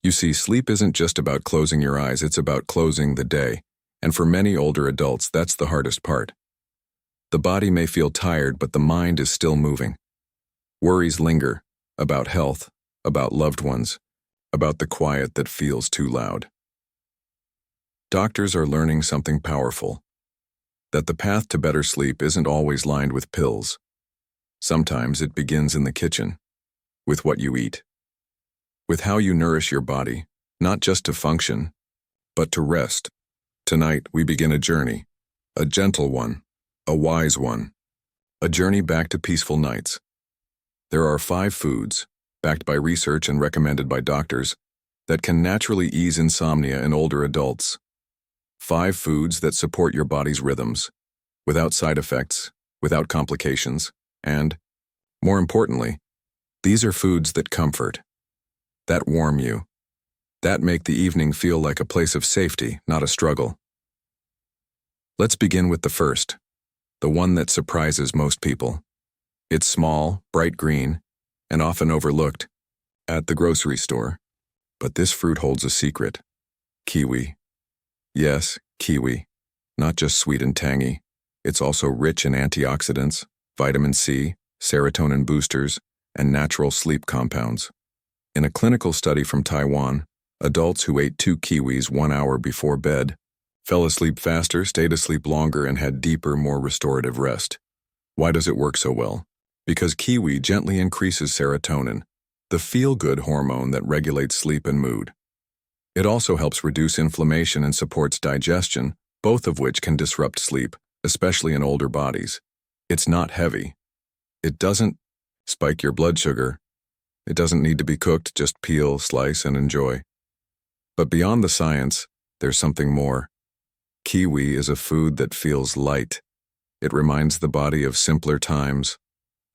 You see, sleep isn't just about closing your eyes, it's about closing the day. And for many older adults, that's the hardest part. The body may feel tired, but the mind is still moving. Worries linger about health, about loved ones, about the quiet that feels too loud. Doctors are learning something powerful, that the path to better sleep isn't always lined with pills. Sometimes it begins in the kitchen, with what you eat, with how you nourish your body, not just to function, but to rest. Tonight, we begin a journey, a gentle one, a wise one, a journey back to peaceful nights. There are 5 foods, backed by research and recommended by doctors, that can naturally ease insomnia in older adults. 5 foods that support your body's rhythms, without side effects, without complications, and, more importantly, these are foods that comfort, that warm you, that make the evening feel like a place of safety, not a struggle. Let's begin with the first, the one that surprises most people. It's small, bright green, and often overlooked at the grocery store. But this fruit holds a secret. Kiwi. Yes, kiwi. Not just sweet and tangy. It's also rich in antioxidants, vitamin C, serotonin boosters, and natural sleep compounds. In a clinical study from Taiwan, adults who ate 2 kiwis 1 hour before bed fell asleep faster, stayed asleep longer, and had deeper, more restorative rest. Why does it work so well? Because kiwi gently increases serotonin, the feel-good hormone that regulates sleep and mood. It also helps reduce inflammation and supports digestion, both of which can disrupt sleep, especially in older bodies. It's not heavy. It doesn't spike your blood sugar. It doesn't need to be cooked, just peel, slice, and enjoy. But beyond the science, there's something more. Kiwi is a food that feels light. It reminds the body of simpler times,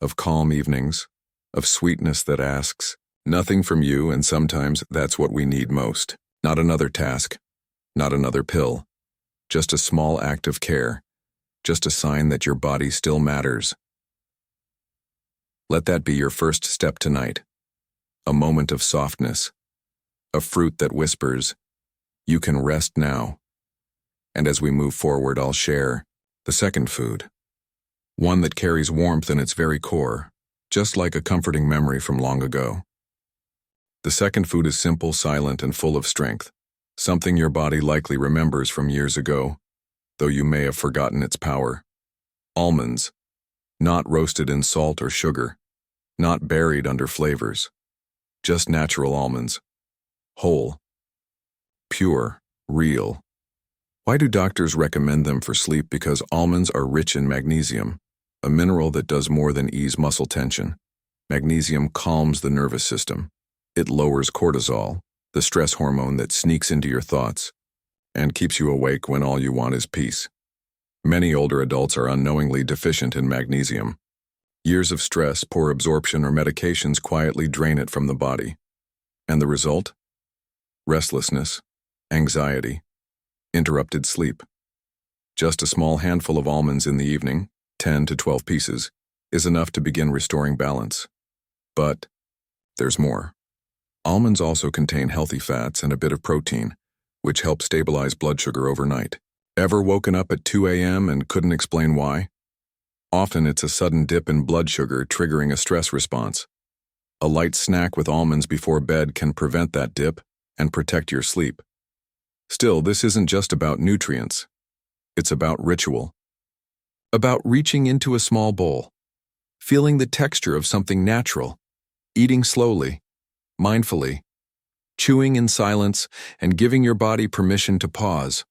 of calm evenings, of sweetness that asks nothing from you, and sometimes that's what we need most. Not another task, not another pill, just a small act of care, just a sign that your body still matters. Let that be your first step tonight. A moment of softness, a fruit that whispers, you can rest now. And as we move forward, I'll share the second food, one that carries warmth in its very core, just like a comforting memory from long ago. The second food is simple, silent, and full of strength, something your body likely remembers from years ago, though you may have forgotten its power. Almonds, not roasted in salt or sugar, not buried under flavors, just natural almonds, whole, pure, real. Why do doctors recommend them for sleep? Because almonds are rich in magnesium, a mineral that does more than ease muscle tension. Magnesium calms the nervous system. It lowers cortisol, the stress hormone that sneaks into your thoughts, and keeps you awake when all you want is peace. Many older adults are unknowingly deficient in magnesium. Years of stress, poor absorption, or medications quietly drain it from the body. And the result? Restlessness, anxiety, interrupted sleep. Just a small handful of almonds in the evening, 10 to 12 pieces, is enough to begin restoring balance. But there's more. Almonds also contain healthy fats and a bit of protein, which help stabilize blood sugar overnight. Ever woken up at 2 a.m. and couldn't explain why? Often it's a sudden dip in blood sugar triggering a stress response. A light snack with almonds before bed can prevent that dip and protect your sleep. Still, this isn't just about nutrients. It's about ritual. About reaching into a small bowl, feeling the texture of something natural, eating slowly, mindfully, chewing in silence, and giving your body permission to pause.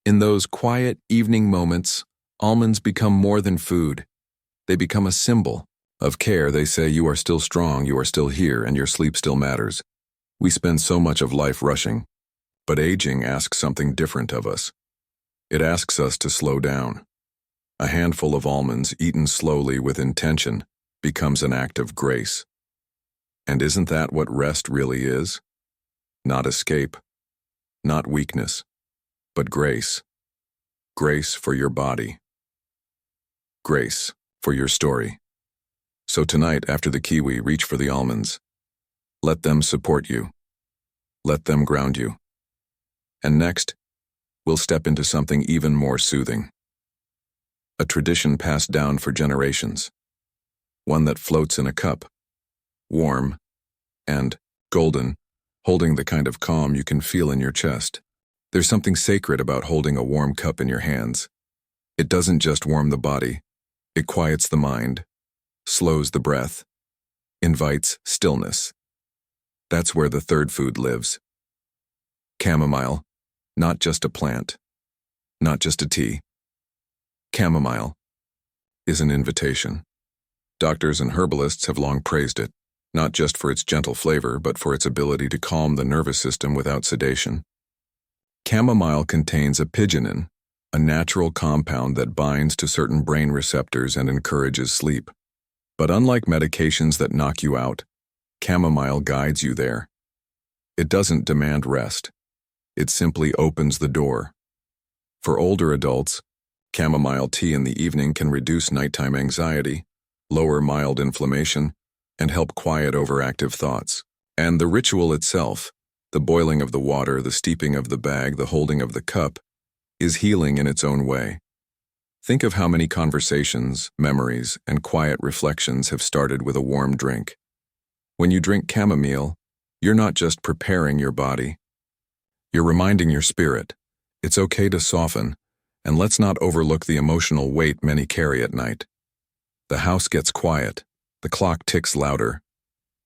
In those quiet evening moments, almonds become more than food. They become a symbol of care. They say you are still strong, you are still here, and your sleep still matters. We spend so much of life rushing, but aging asks something different of us. It asks us to slow down. A handful of almonds eaten slowly with intention becomes an act of grace. And isn't that what rest really is? Not escape, not weakness, but grace. Grace for your body. Grace for your story. So tonight, after the kiwi, reach for the almonds. Let them support you. Let them ground you. And next, we'll step into something even more soothing. A tradition passed down for generations. One that floats in a cup, warm and golden, holding the kind of calm you can feel in your chest. There's something sacred about holding a warm cup in your hands. It doesn't just warm the body, it quiets the mind, slows the breath, invites stillness. That's where the third food lives. Chamomile, not just a plant, not just a tea. Chamomile is an invitation. Doctors and herbalists have long praised it, not just for its gentle flavor, but for its ability to calm the nervous system without sedation. Chamomile contains apigenin, a natural compound that binds to certain brain receptors and encourages sleep. But unlike medications that knock you out, chamomile guides you there. It doesn't demand rest. It simply opens the door. For older adults, chamomile tea in the evening can reduce nighttime anxiety, lower mild inflammation, and help quiet overactive thoughts. And the ritual itself, the boiling of the water, the steeping of the bag, the holding of the cup, is healing in its own way. Think of how many conversations, memories, and quiet reflections have started with a warm drink. When you drink chamomile, you're not just preparing your body. You're reminding your spirit, it's okay to soften, and let's not overlook the emotional weight many carry at night. The house gets quiet, the clock ticks louder,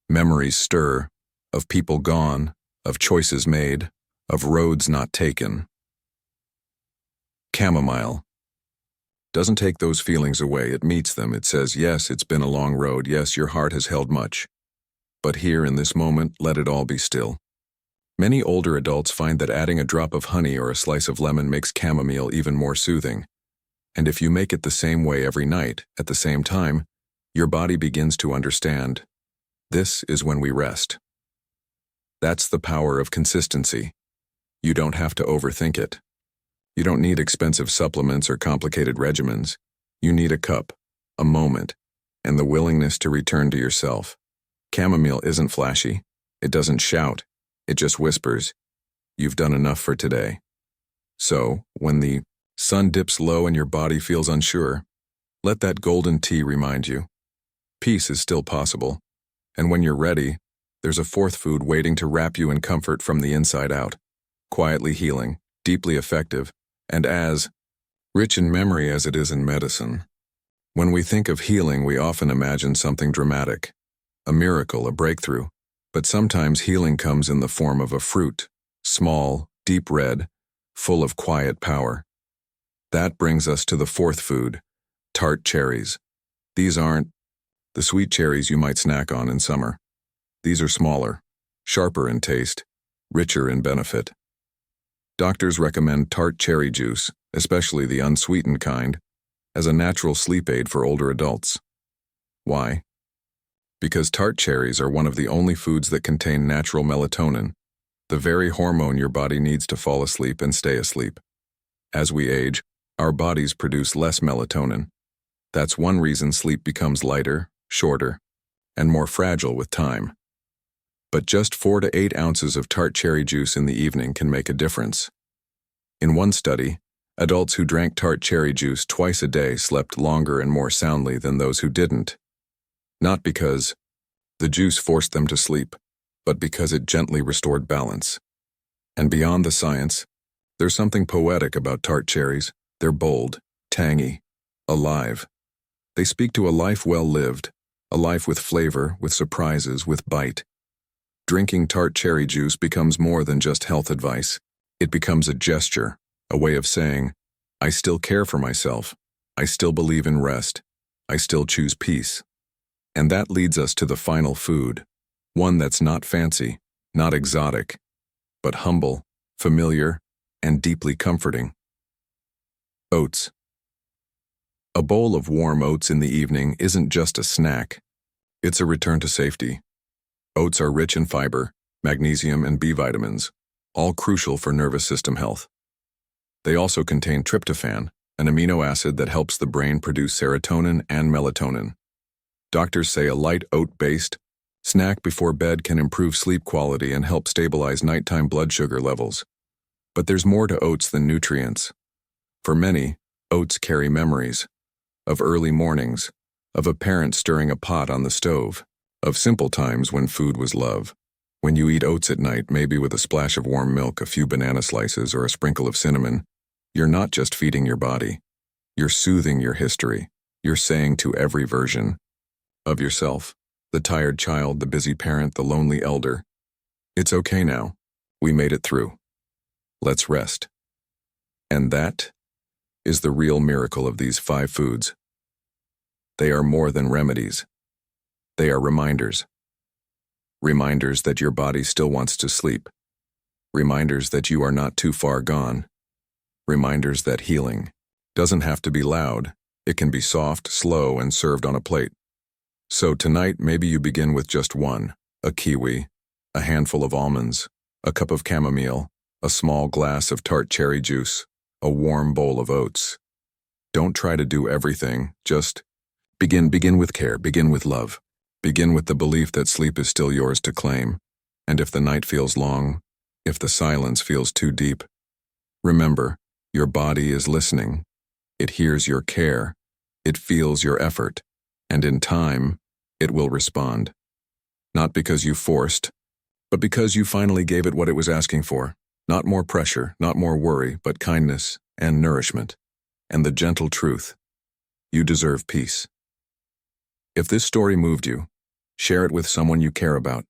memories stir, of people gone, of choices made, of roads not taken. Chamomile doesn't take those feelings away, it meets them. It says, yes, it's been a long road, yes, your heart has held much. But here in this moment, let it all be still. Many older adults find that adding a drop of honey or a slice of lemon makes chamomile even more soothing. And if you make it the same way every night, at the same time, your body begins to understand. This is when we rest. That's the power of consistency. You don't have to overthink it. You don't need expensive supplements or complicated regimens. You need a cup, a moment, and the willingness to return to yourself. Chamomile isn't flashy. It doesn't shout. It just whispers, you've done enough for today. So, when the sun dips low and your body feels unsure, let that golden tea remind you. Peace is still possible. And when you're ready, there's a fourth food waiting to wrap you in comfort from the inside out. Quietly healing, deeply effective, and as rich in memory as it is in medicine. When we think of healing, we often imagine something dramatic, a miracle, a breakthrough. But sometimes healing comes in the form of a fruit, small, deep red, full of quiet power. That brings us to the fourth food, tart cherries. These aren't the sweet cherries you might snack on in summer. These are smaller, sharper in taste, richer in benefit. Doctors recommend tart cherry juice, especially the unsweetened kind, as a natural sleep aid for older adults. Why? Because tart cherries are one of the only foods that contain natural melatonin, the very hormone your body needs to fall asleep and stay asleep. As we age, our bodies produce less melatonin. That's one reason sleep becomes lighter, shorter, and more fragile with time. But just 4 to 8 ounces of tart cherry juice in the evening can make a difference. In one study, adults who drank tart cherry juice twice a day slept longer and more soundly than those who didn't. Not because the juice forced them to sleep, but because it gently restored balance. And beyond the science, there's something poetic about tart cherries. They're bold, tangy, alive. They speak to a life well lived, a life with flavor, with surprises, with bite. Drinking tart cherry juice becomes more than just health advice. It becomes a gesture, a way of saying, I still care for myself. I still believe in rest. I still choose peace. And that leads us to the final food, one that's not fancy, not exotic, but humble, familiar, and deeply comforting. Oats. A bowl of warm oats in the evening isn't just a snack. It's a return to safety. Oats are rich in fiber, magnesium, and B vitamins, all crucial for nervous system health. They also contain tryptophan, an amino acid that helps the brain produce serotonin and melatonin. Doctors say a light oat-based, Snack before bed can improve sleep quality and help stabilize nighttime blood sugar levels. But there's more to oats than nutrients. For many, oats carry memories of early mornings, of a parent stirring a pot on the stove, of simple times when food was love. When you eat oats at night, maybe with a splash of warm milk, a few banana slices, or a sprinkle of cinnamon, you're not just feeding your body. You're soothing your history. You're saying to every version of yourself, the tired child, the busy parent, the lonely elder, it's okay now. We made it through. Let's rest. And that is the real miracle of these 5 foods. They are more than remedies. They are reminders. Reminders that your body still wants to sleep. Reminders that you are not too far gone. Reminders that healing doesn't have to be loud. It can be soft, slow, and served on a plate. So tonight, maybe you begin with just one: a kiwi, a handful of almonds, a cup of chamomile, a small glass of tart cherry juice, a warm bowl of oats. Don't try to do everything. Just begin with care, begin with love. Begin with the belief that sleep is still yours to claim. And if the night feels long, if the silence feels too deep, remember, your body is listening. It hears your care. It feels your effort. And in time, it will respond. Not because you forced, but because you finally gave it what it was asking for. Not more pressure, not more worry, but kindness and nourishment. And the gentle truth: you deserve peace. If this story moved you, share it with someone you care about.